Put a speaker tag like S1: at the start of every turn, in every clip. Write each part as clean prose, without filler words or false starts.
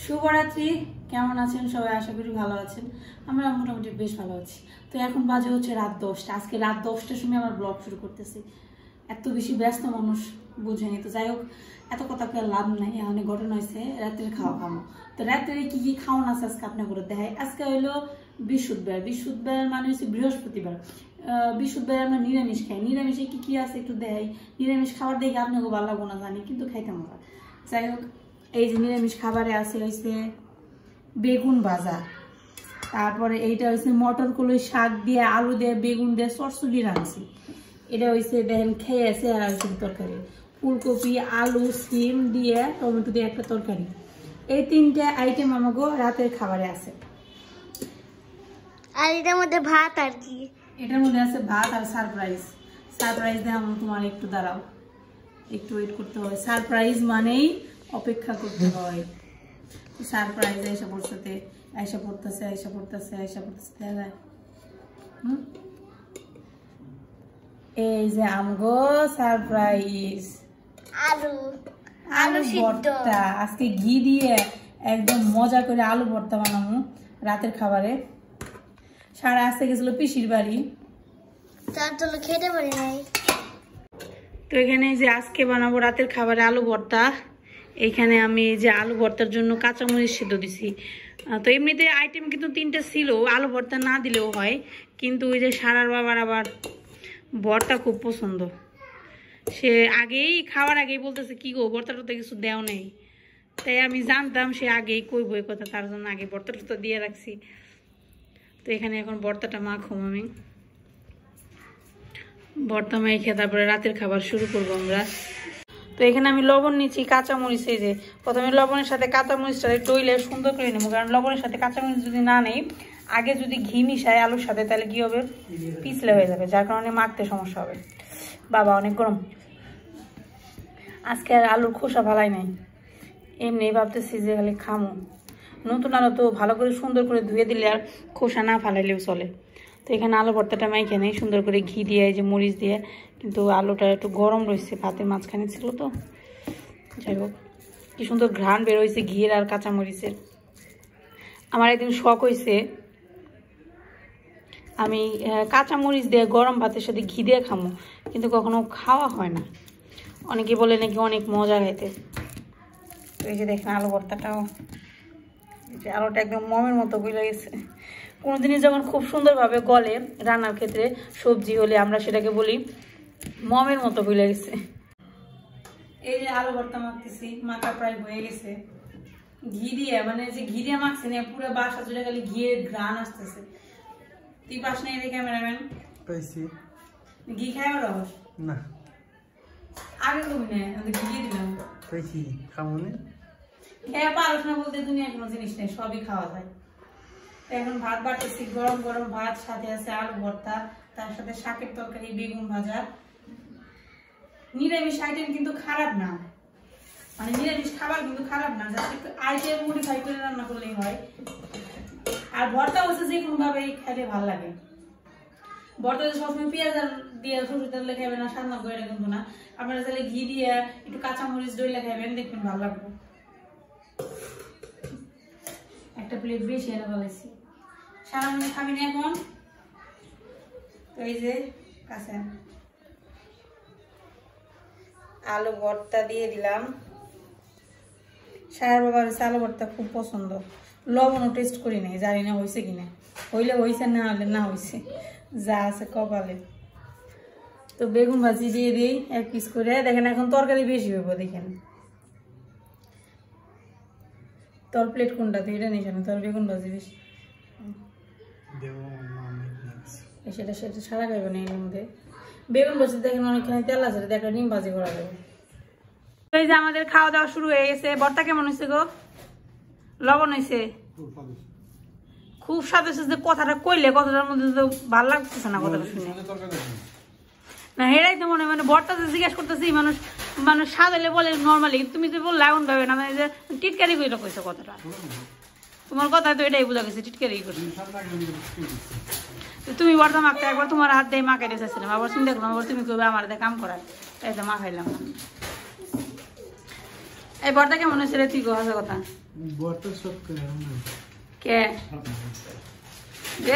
S1: শুভরাত্রি। কেমন আছেন সবাই? আশা করি ভালো আছেন। আমরা মোটামুটি বেশ ভালো আছি। তো এখন বাজে হচ্ছে রাত 10টা। আজকে রাত 10টার সময় আমার ব্লগ শুরু করতেছি। এত বেশি ব্যস্ত মানুষ বুঝেনি। তো যাই হোক, এত কথা কে লাভ নাই। অনেক ঘটনা হয়েছে। রাত্রে খাওয়া খাবো। তো রাত্রে কি কি খাওয়ান আছে আজকে আপনি করে দেখাই। আজকে হইলো বৃহস্পতিবার। বৃহস্পতিবার মানে হচ্ছে বৃহস্পতিবার। বৃহস্পতিবার আমরা নিরামিষ খাই। নিরামিষে কি কি আছে একটু দেখাই। নিরামিষ খাবার দেখে আপনাকে ভালো লাগবো না জানি, কিন্তু খাইতে মজা। যাই হোক, এই যে নিরামিষ খাবারে আছে হয়েছে বেগুন ভাজা, তারপরে এইটা হয়েছে মটর কলই শাক দিয়ে আলু দিয়ে বেগুন দিয়ে চচ্চড়ি রাঁধছি। এটা হয়েছে দেখেন খেয়ে আছে। আর হয়েছে তরকারি ফুলকপি আলু সিম দিয়ে টমেটো দিয়ে একটা তরকারি। এই তিনটে আইটেম আমাকে রাতের খাবারে আছে।
S2: আর এটার মধ্যে ভাত আর কি,
S1: এটার মধ্যে আছে ভাত আর সারপ্রাইজ। সারপ্রাইজ দিয়ে আমার তোমার একটু দাঁড়াও, একটু ওয়েট করতে হয়। সারপ্রাইজ মানেই অপেক্ষা করতে হয়। সারপ্রাইজ আইসা পড়তে আইসা পড়তেছে আইসা পড়তেছে আইসা পড়তেছে দেখা যায়। এই যে আমগো সারপ্রাইজ
S2: আলু
S1: আলু ভর্তা। আজকে ঘি দিয়ে একদম মজা করে আলু ভর্তা বানাবো রাতের খাবারে। সারা আসতে গেছিল পিসির বাড়ি,
S2: তার জন্য খেতে পারি নাই।
S1: তো এখানে যে আজকে বানাবো রাতের খাবারে আলু ভর্তা। এইখানে আমি যে আলু ভর্তার জন্য কাঁচামরিচ সিদ্ধ দিছি। তো এমনিতে আইটেম কিন্তু 3টে ছিল, আলু ভর্তা না দিলেও হয়, কিন্তু ওই যে সারার বাবার আবার ভর্তা খুব পছন্দ। সে আগেই খাওয়ার আগেই বলতেছে কি গো ভর্তা টর্তা কিছু দেও নেই। তাই আমি জানতাম সে আগেই কইব এই কথা, তার জন্য আগে ভর্তা টর্তা দিয়ে রাখছি। তো এখানে এখন ভর্তাটা মাখুম আমি। ভর্তা মাইখে তারপরে রাতের খাবার শুরু করবো আমরা। তো এখানে আমি লবণ নিচ্ছি, কাঁচামরিচ। এই যে প্রথমে লবণের সাথে কাঁচামরিচটা ডইলে সুন্দর করে নেবো, কারণ লবণের সাথে কাঁচামরিচ যদি না নেই, আগে যদি ঘি মিশায় আলুর সাথে, তাহলে কি হবে পিছলে হয়ে যাবে, যার কারণে মাখতে সমস্যা হবে। বাবা অনেক গরম। আজকে আর আলুর খোসা ফালাই নাই, এমনি ভাবতেছি যে খালি খামো। নতুন আলু তো ভালো করে সুন্দর করে ধুয়ে দিলে আর খোসা না ফালাইলেও চলে। তো এখানে আলু ভর্তাটা মাইখে নেই সুন্দর করে ঘি দিয়ে, এই যে মরিচ দিয়ে, কিন্তু আলুটা একটু গরম রয়েছে, ভাতের মাঝখানে ছিল তো। যাই হোক, কি সুন্দর ঘ্রাণ বের হয়েছে ঘিয়ের আর কাঁচামরিচের। আমার একদিন শখ হয়েছে আমি কাঁচামরিচ দিয়ে গরম ভাতের সাথে ঘি দিয়ে খামো, কিন্তু কখনো খাওয়া হয় না। অনেকে বলে নাকি অনেক মজা খাইতে। তো এই যে দেখেন আলু ভর্তাটাও, যে আলুটা একদম মমের মতো গলে গেছে। কোনো জিনিস যখন খুব সুন্দরভাবে গলে রান্নার ক্ষেত্রে, সবজি হলে আমরা সেটাকে বলি মমের মতো গলে গেছে। এই যে আলু ভর্তা মাখতেছি, মাখা প্রায় হয়ে গেছে ঘি দিয়ে, মানে যে ঘি দিয়ে মাখছে না পুরো বাসা জুড়ে খালি ঘিয়ের ঘ্রাণ আসতেছে। তুই পাস নাই রে ক্যামেরাম্যান?
S3: পাইছি।
S1: ঘি খাই রস
S3: না
S1: আগে কবি না, ঘি দিয়ে দিলাম।
S3: পাইছি খাবো না।
S1: খেয়ে পারস না বলতে দুনিয়া কোনো জিনিস নেই, সবই খাওয়া যায়। এখন ভাত বাড়তেছি, গরম গরম ভাত, সাথে আছে আলু ভর্তা, তার সাথে শাকের তরকারি, বেগুন ভাজা। নিরামিষ আইটেম কিন্তু খারাপ না, মানে নিরামিষ খাবার কিন্তু খারাপ না, জাস্ট একটু আইটেম মডিফাই করে রান্না করলেই হয়। আর ভর্তা হচ্ছে যে কোনো ভাবে খাইলে ভালো লাগে। ভর্তা সবসময় পেঁয়াজ দিয়ে সরষের তেল খাইবেন না, সান্না করে কিন্তু না। আপনারা চাইলে ঘি দিয়ে একটু কাঁচামরিচ দইলে খাইবেন, দেখবেন ভালো লাগবে। একটা প্লেট বেশি এনে ফেলেছি। সারা মনে খাবি না এখন? তো এই যে কাছে আলু ভর্তা দিয়ে দিলাম। সারা বাবার আলু ভর্তা খুব পছন্দ। লবণও টেস্ট করি নাই, জানি না হয়েছে কিনা। হইলে হয়েছে, না হলে না হয়েছে, যা আছে কপালে। তো বেগুন ভাজি দিয়ে দিই 1 পিস করে। দেখেন এখন তরকারি বেশি হইব, দেখেন। তোর প্লেট কোনটা? তুই এটা নিস না, তোর বেগুন ভাজি বেশি। সেটা সেটা সারা খাইবে না এর মধ্যে। বেগুন ভাজি দেখেন অনেকখানি তেল আছে, একটা ডিম ভাজি করা যাবে। এই যে আমাদের খাওয়া দাওয়া শুরু হয়ে গেছে। ভর্তা কেমন হয়েছে গো? লবণ হয়েছে? খুব স্বাদ হয়েছে। যে কথাটা কইলে কথাটার মধ্যে তো ভালো লাগতেছে না কথাটা শুনে। না হেরাই তো মনে মানে ভর্তা জিজ্ঞাসা করতেছি, মানুষ মানুষ স্বাদ হলে বলে নর্মালি, তুমি তো বললে এমন ভাবে না, মানে যে টিটকারি করে কইছো কথাটা। তোমার কথা তো এটাই বোঝা গেছে, টিটকারি করে। তুমি ভর্তা মাখতে একবার তোমার হাত দিয়ে মাখাইতে চাইছিলাম, আবার চিন্তা করলাম আবার তুমি কবে আমার হাতে কাম করার, তাই তো মাখাইলাম না। এই ভর্তা কেমন হয়েছে রে তুই গো? হাসা কথা।
S3: বর্তা সব করে
S1: কে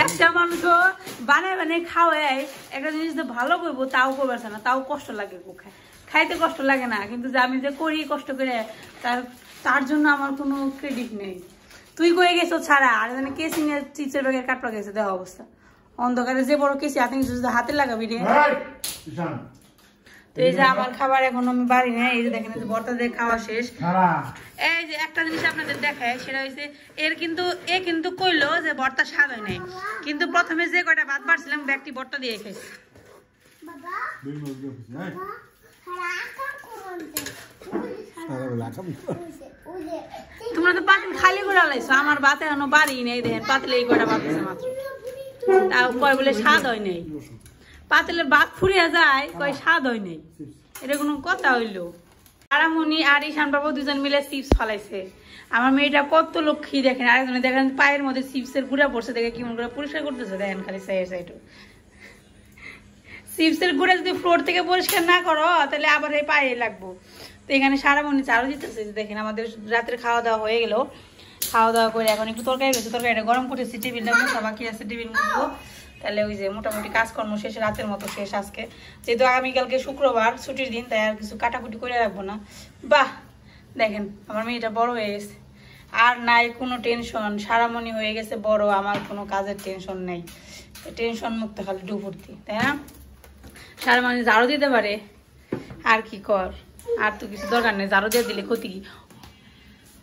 S1: একটা মানুষ বানায় খাওয়াই একটা জিনিস তো ভালো করবো তাও করবে না, তাও কষ্ট লাগে, খাইতে কষ্ট লাগে না, কিন্তু যে আমি যে করি কষ্ট করে তার জন্য আমার কোনো ক্রেডিট নেই। তুই কয়ে গেছো ছাড়া আর কেসি নিয়ে চিপসের ব্যাগের কাটপা গেছে, দেওয়া অবস্থা অন্ধকারে যে বড় কেসি হাতে লাগাবি রে। তো এই যে আমার খাবার এখন আমি বাড়ি নেই, এই যে দেখেন বর্তা দিয়ে খাওয়া শেষ। এই যে একটা জিনিস আপনাদের দেখায় সেটা হয়েছে এ কিন্তু কইলো যে বর্তা স্বাদ হয় নাই, কিন্তু প্রথমে যে কয়টা ভাত বাড়ছিলাম ব্যাগটি বর্তা দিয়ে খেয়েছি। তোমরা তো পাতিল খালি করে লাইছো, আমার ভাত এখনো বাড়ি নেই, দেখেন পাতিলে এই কয়টা ভাত আছে মাত্র, তাও কয় বলে স্বাদ হয় নাই। পাতিলের ভাত ফুরিয়ে যায় কয় স্বাদ হয় নাই, এটা কোনো কথা হইলো? আরামনি আর ঈশান বাবু দুজন মিলে চিপস ফালাইছে। আমার মেয়েটা কত লক্ষ্মী দেখেন, আরেকজনে দেখেন পায়ের মধ্যে চিপসের গুঁড়া পড়ছে, দেখে কেমন করে পরিষ্কার করতেছে দেখেন খালি সাইড সাইড। চিপসের গুঁড়া যদি ফ্লোর থেকে পরিষ্কার না করো তাহলে আবার এই পায়ে লাগবো। তো এখানে সারামনি চারও দিতেছে, দেখেন আমাদের রাতের খাওয়া দাওয়া হয়ে গেল। খাওয়া দাওয়া করে এখন একটু তরকারি রয়েছে, তরকারিটা গরম করতেছি, টেবিলটা মোছা বাকি আছে, টেবিল মুছবো। তাহলে ওই যে মোটামুটি কাজকর্ম শেষ, রাতের মতো শেষ আজকে, যেহেতু আগামীকালকে শুক্রবার ছুটির দিন, তাই আর কিছু কাটাকুটি করে রাখবো না। বাহ দেখেন আমার মেয়েটা বড় হয়ে গেছে, আর নাই কোনো টেনশন, সারামনি হয়ে গেছে বড়, আমার কোনো কাজের টেনশন নেই, টেনশন মুক্ত খালি ডুবুর্তি, তাই না? সারামনি ঝাড়ু দিতে পারে, আর কি কর, আর তো কিছু দরকার নেই, ঝাড়ু দিয়ে দিলে ক্ষতি কি?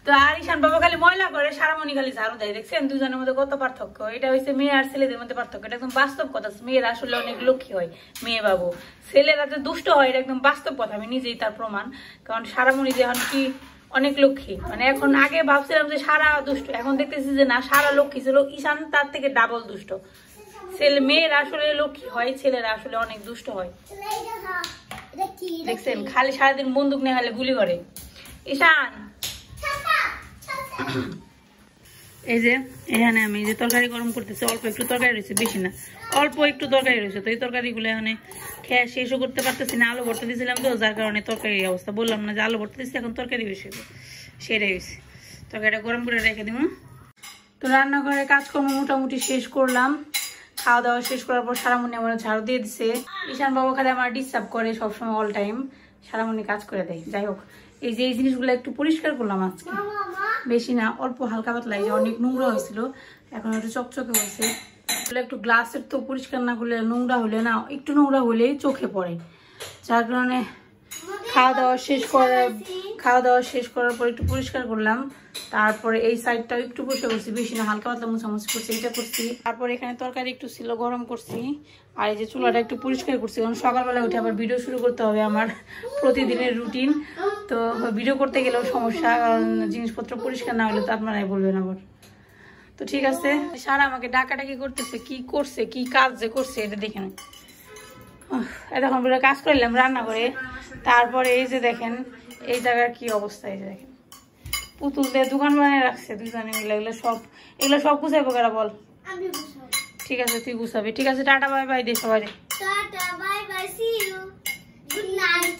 S1: তো আর ঈশান বাবা খালি ময়লা করে, সারামনি খালি ঝাড়ু দেয়, দেখছেন দুজনের মধ্যে কত পার্থক্য। এটা হচ্ছে মেয়ে আর ছেলেদের মধ্যে পার্থক্য, এটা একদম বাস্তব কথা। মেয়েরা আসলে অনেক লক্ষ্মী হয়, মেয়ে বাবু, ছেলেরা যে দুষ্ট হয় এটা একদম বাস্তব কথা, আমি নিজেই তার প্রমাণ। কারণ সারামনি যখন কি অনেক লক্ষ্মী, মানে এখন আগে ভাবছিলাম যে সারা দুষ্ট, এখন দেখতেছি যে না, সারা লক্ষ্মী ছিল, ঈশান তার থেকে ডাবল দুষ্ট। মেয়েরা আসলে লক্ষ্মী হয়, ছেলেরা আসলে অনেক দুষ্ট হয়। দেখছেন খালি সারাদিন বন্দুক নিয়ে খালি গুলি করে। ঈশান এই যে এখানে আমি যে তরকারি গরম করতেছি, অল্প একটু তরকারি রয়েছে, বেশি না, অল্প একটু তরকারি রয়েছে। তো এই তরকারিগুলো এখানে খেয়ে শেষও করতে পারতেছি না, আলু ভর্তা দিয়েছিলাম তো, যার কারণে তরকারির অবস্থা, বললাম না যে আলু ভর্তা দিচ্ছি, এখন তরকারি বেশি সেটাই হয়েছে। তরকারিটা গরম করে রেখে দিব। তো রান্নাঘরে কাজকর্ম মোটামুটি শেষ করলাম, খাওয়া দাওয়া শেষ করার পর সারামনি আমার ঝাড়ু দিয়ে দিছে। ঈশান বাবু খালি আমার ডিস্টার্ব করে সবসময়, অল টাইম, সারামনি কাজ করে দেয়। যাই হোক, এই যে এই জিনিসগুলো একটু পরিষ্কার করলাম আজকে, বেশি না, অল্প হালকা পাতলা, এই যে অনেক নোংরা হয়েছিল, এখন একটু চকচকে হয়েছে। একটু গ্লাসের তো পরিষ্কার না করলে, নোংরা হলে না, একটু নোংরা হলেই চোখে পড়ে, যার কারণে খাওয়া দাওয়া শেষ করার পর একটু পরিষ্কার করলাম। তারপরে এই সাইডটাও একটু পরিষ্কার করছি, বেশি না, হালকা পাতলা মোছামুছি করছি, এটা করছি। তারপর এখানে তরকারি একটু ছিল, গরম করছি, আর এই যে চুলাটা একটু পরিষ্কার করছি, কারণ সকালবেলা উঠে আবার ভিডিও শুরু করতে হবে, আমার প্রতিদিনের রুটিন। তো ভিডিও করতে গেলেও সমস্যা, কারণ জিনিসপত্র পরিষ্কার না হলে তো আপনারাই বলবেন আবার। তো ঠিক আছে, সারা আমাকে ডাকাডাকি করতেছে, কি করছে, কি কাজ যে করছে এটা দেখে না। এতক্ষণ পুরো কাজ করলাম রান্না করে, তারপরে এই যে দেখেন এই জায়গার কি অবস্থা, এই যে দেখেন পুতুল দিয়ে দোকান বানিয়ে রাখছে দুজনে মিলে, এগুলো সব গুছাইবো কারা বল? ঠিক আছে তুই গুছাবি, ঠিক আছে, টাটা বাই বাই দে সবাই।
S2: Tata bye bye, see you, good night.